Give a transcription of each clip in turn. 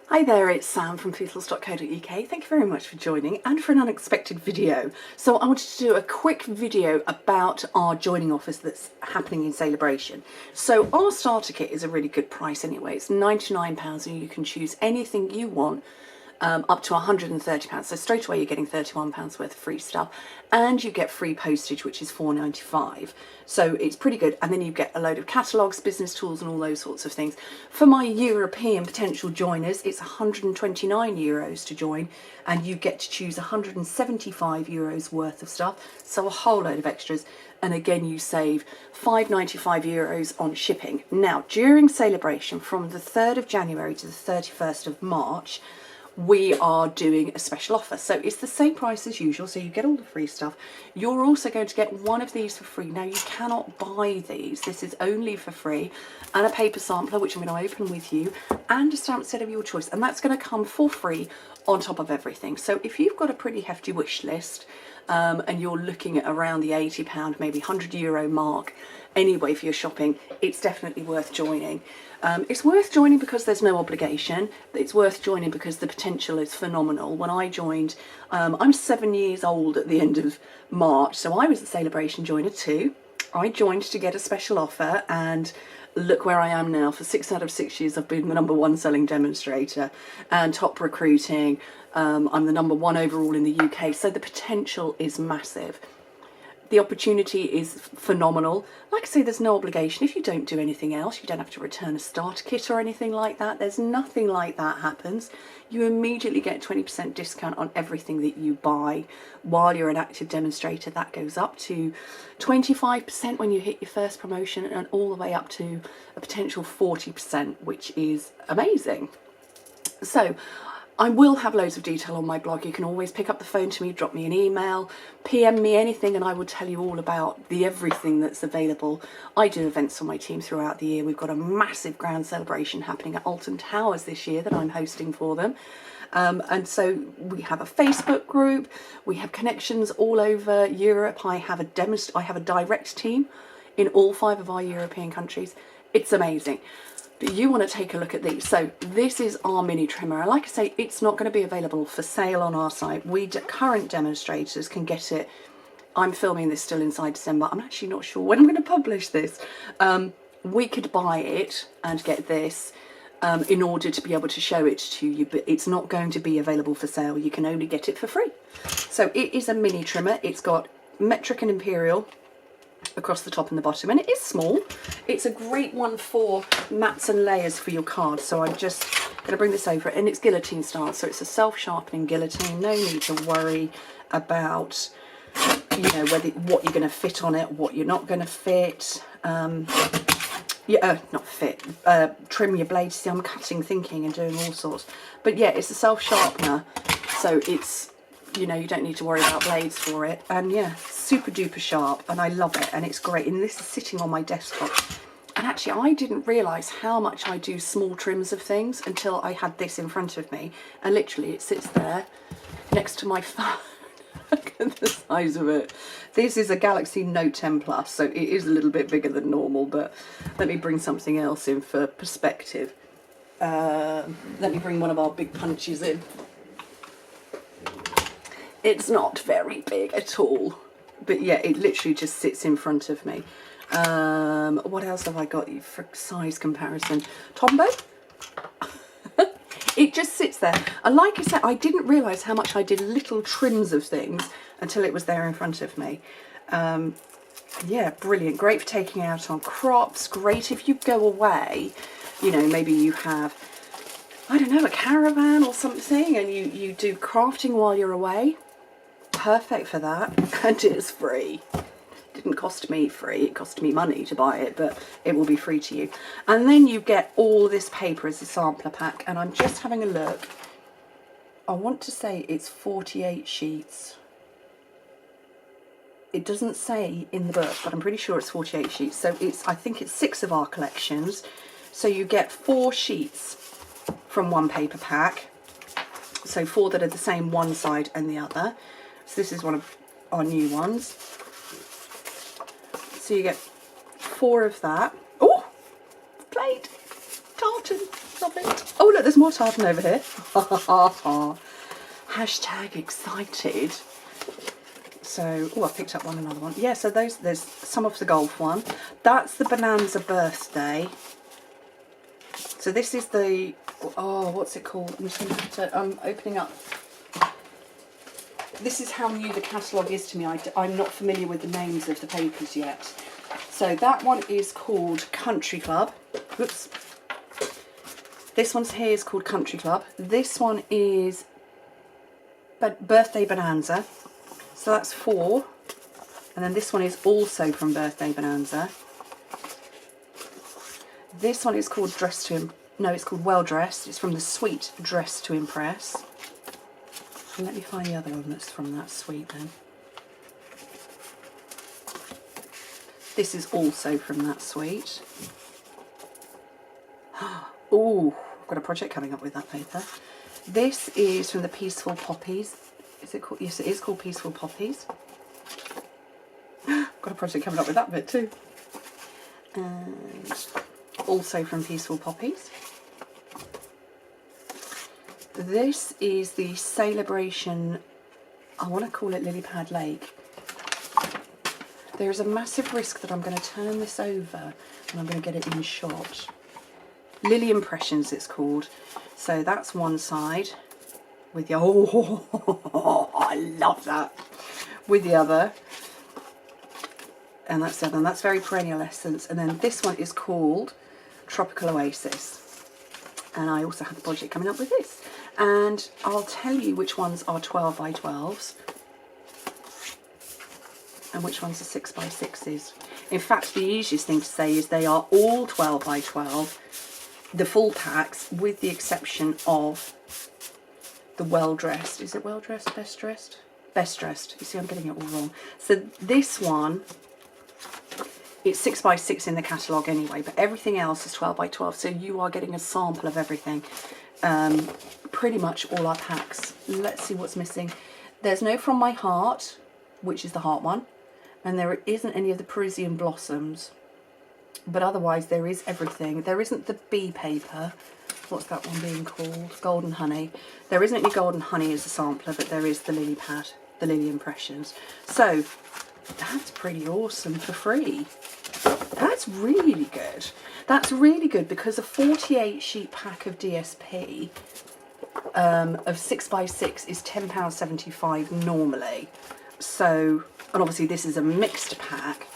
Hi there, it's Sam from Pootles.co.uk. Thank you very much for joining and for an unexpected video. So I wanted to do a quick video about our joining offers that's happening in Bration. So our starter kit is a really good price anyway. It's £99 and you can choose anything you want. Up to £130. So straight away you're getting £31 worth of free stuff, and you get free postage, which is £4.95. So it's pretty good. And then you get a load of catalogues, business tools, and all those sorts of things. For my European potential joiners, it's €129 to join, and you get to choose €175 worth of stuff. So a whole load of extras. And again, you save €5.95 on shipping. Now, during Celebration, from the 3rd of January to the 31st of March, we are doing a special offer. So it's the same price as usual, so you get all the free stuff. You're also going to get one of these for free. Now, you cannot buy these. This is only for free, and a paper sampler, which I'm going to open with you, and a stamp set of your choice, and that's going to come for free on top of everything. So if you've got a pretty hefty wish list, and you're looking at around the £80, maybe €100 mark anyway for your shopping, it's definitely worth joining. It's worth joining because there's no obligation. It's worth joining because the potential is phenomenal. When I joined, I'm 7 years old at the end of March, so I was a Celebration joiner too. I joined to get a special offer, and look where I am now. For 6 out of 6 years I've been the #1 selling demonstrator and top recruiting. I'm the #1 overall in the UK, so the potential is massive. The opportunity is phenomenal. Like I say, there's no obligation. If you don't do anything else, you don't have to return a starter kit or anything like that. There's nothing like that happens. You immediately get 20% discount on everything that you buy while you're an active demonstrator. That goes up to 25% when you hit your first promotion, and all the way up to a potential 40%, which is amazing. So I will have loads of detail on my blog. You can always pick up the phone to me, drop me an email, PM me anything, and I will tell you all about everything that's available. I do events for my team throughout the year. We've got a massive grand celebration happening at Alton Towers this year that I'm hosting for them. And so we have a Facebook group, we have connections all over Europe. I have a direct team in all 5 of our European countries. It's amazing. But you want to take a look at these. So this is our mini trimmer. And like I say, it's not going to be available for sale on our site. Current demonstrators can get it. I'm filming this still inside December. I'm actually not sure when I'm going to publish this. We could buy it and get this in order to be able to show it to you, but it's not going to be available for sale. You can only get it for free. So it is a mini trimmer. It's got metric and imperial across the top and the bottom, and it is small. It's a great one for mats and layers for your cards. So I'm just going to bring this over, and it's guillotine style, so it's a self-sharpening guillotine. No need to worry about, you know, what you're going to fit on it, what you're not going to fit. Trim your blades. See, I'm cutting, thinking, and doing all sorts. But yeah, it's a self-sharpener, so it's, you know, you don't need to worry about blades for it. And yeah, super duper sharp, and I love it, and it's great. And this is sitting on my desktop, and actually I didn't realise how much I do small trims of things until I had this in front of me, and literally it sits there next to my phone. Look at the size of it. This is a Galaxy Note 10 Plus, so it is a little bit bigger than normal, but let me bring something else in for perspective. Let me bring one of our big punches in. It's not very big at all, but yeah, it literally just sits in front of me. What else have I got for size comparison? Tombow. It just sits there, and like I said, I didn't realise how much I did little trims of things until it was there in front of me. Yeah, brilliant. Great for taking out on crops. Great if you go away, you know, maybe you have, I don't know, a caravan or something, and you do crafting while you're away. Perfect for that, and it's free. Didn't cost me free, it cost me money to buy it, but it will be free to you. And then you get all this paper as a sampler pack, and I'm just having a look. I want to say it's 48 sheets. It doesn't say in the book, but I'm pretty sure it's 48 sheets. So I think it's 6 of our collections. So you get 4 sheets from one paper pack. So 4 that are the same one side and the other. So this is one of our new ones. So you get 4 of that. Oh, plate, tartan. Love it. Oh look, there's more tartan over here. Hashtag excited. So, oh, I picked up another one. Yeah, so there's some of the golf one. That's the Bonanza birthday. So this is the, oh, what's it called? I'm just going to have to, I'm opening up. This is how new the catalogue is to me. I'm not familiar with the names of the papers yet. So that one is called Country Club. Whoops. This one's here is called Country Club. This one is Birthday Bonanza. So that's 4. And then this one is also from Birthday Bonanza. This one is called it's called Well Dressed. It's from the suite Dress to Impress. And let me find the other one that's from that suite then. This is also from that suite. Oh, I've got a project coming up with that paper. This is from the Peaceful Poppies. Is it called? Yes, it is called Peaceful Poppies. Got a project coming up with that bit too. And also from Peaceful Poppies. This is the Celebration, I want to call it Lily Pad Lake. There is a massive risk that I'm going to turn this over and I'm going to get it in shot. Lily Impressions it's called. So that's one side with the, oh, I love that. With the other. And that's the other, and that's Very Perennial Essence. And then this one is called Tropical Oasis. And I also have a project coming up with this. And I'll tell you which ones are 12 by 12s. And which ones are 6 by 6s. In fact, the easiest thing to say is they are all 12 by 12, the full packs, with the exception of the Well Dressed. Is it Well Dressed? Best Dressed? Best Dressed. You see, I'm getting it all wrong. So this one, it's 6 by 6 in the catalogue anyway, but everything else is 12 by 12. So you are getting a sample of everything. Pretty much all our packs. Let's see what's missing. There's no From My Heart, which is the heart one. And there isn't any of the Parisian Blossoms. But otherwise there is everything. There isn't the bee paper. What's that one being called? Golden Honey. There isn't any Golden Honey as a sampler, but there is the Lily Pad, the Lily Impressions. So that's pretty awesome for free. That's really good. That's really good because a 48 sheet pack of DSP of 6 by 6 is £10.75 normally. So, and obviously this is a mixed pack.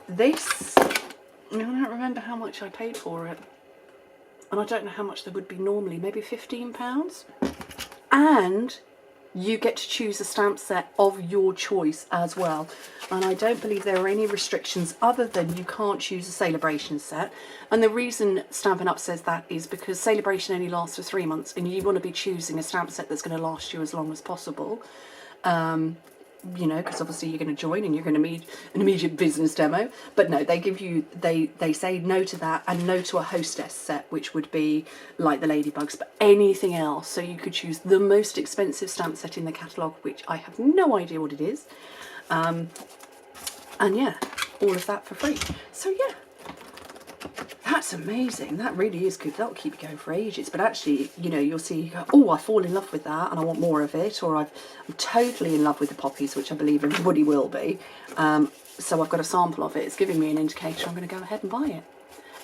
This, I don't remember how much I paid for it. And I don't know how much they would be normally, maybe £15. And you get to choose a stamp set of your choice as well. And I don't believe there are any restrictions other than you can't choose a Celebration set. And the reason Stampin' Up says that is because Celebration only lasts for 3 months and you want to be choosing a stamp set that's going to last you as long as possible. You know, because obviously you're going to join and you're going to need an immediate business demo. But no, they give you, they say no to that and no to a hostess set, which would be like the Ladybugs, but anything else. So you could choose the most expensive stamp set in the catalogue, which I have no idea what it is. And yeah, all of that for free. So yeah, that's amazing. That really is good. That'll keep you going for ages. But actually, you know, you'll see, you go, oh, I fall in love with that and I want more of it. Or I'm totally in love with the Poppies, which I believe everybody will be. So I've got a sample of it. It's giving me an indicator. I'm going to go ahead and buy it.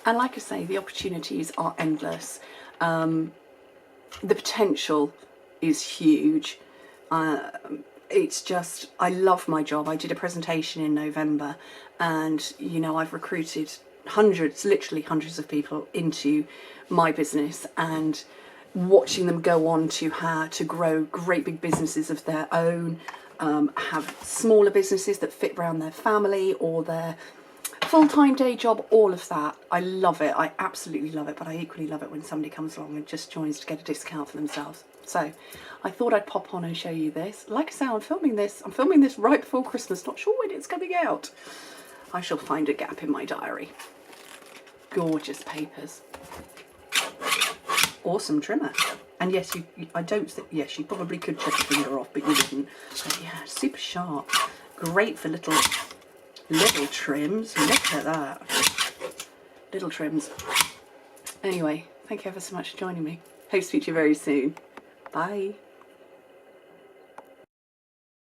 And like I say, the opportunities are endless. The potential is huge. It's just, I love my job. I did a presentation in November and, you know, I've recruited hundreds, literally hundreds of people into my business, and watching them go on to grow great big businesses of their own, have smaller businesses that fit around their family or their full-time day job, all of that. I love it. I absolutely love it, but I equally love it when somebody comes along and just joins to get a discount for themselves. So I thought I'd pop on and show you this. Like I say, I'm filming this right before Christmas, not sure when it's coming out. I shall find a gap in my diary. Gorgeous papers. Awesome trimmer. And yes, I don't think, yes, you probably could chop a finger off, but you wouldn't. But yeah, super sharp. Great for little trims. Look at that. Little trims. Anyway, Thank you ever so much for joining me. Hope to speak to you very soon. Bye.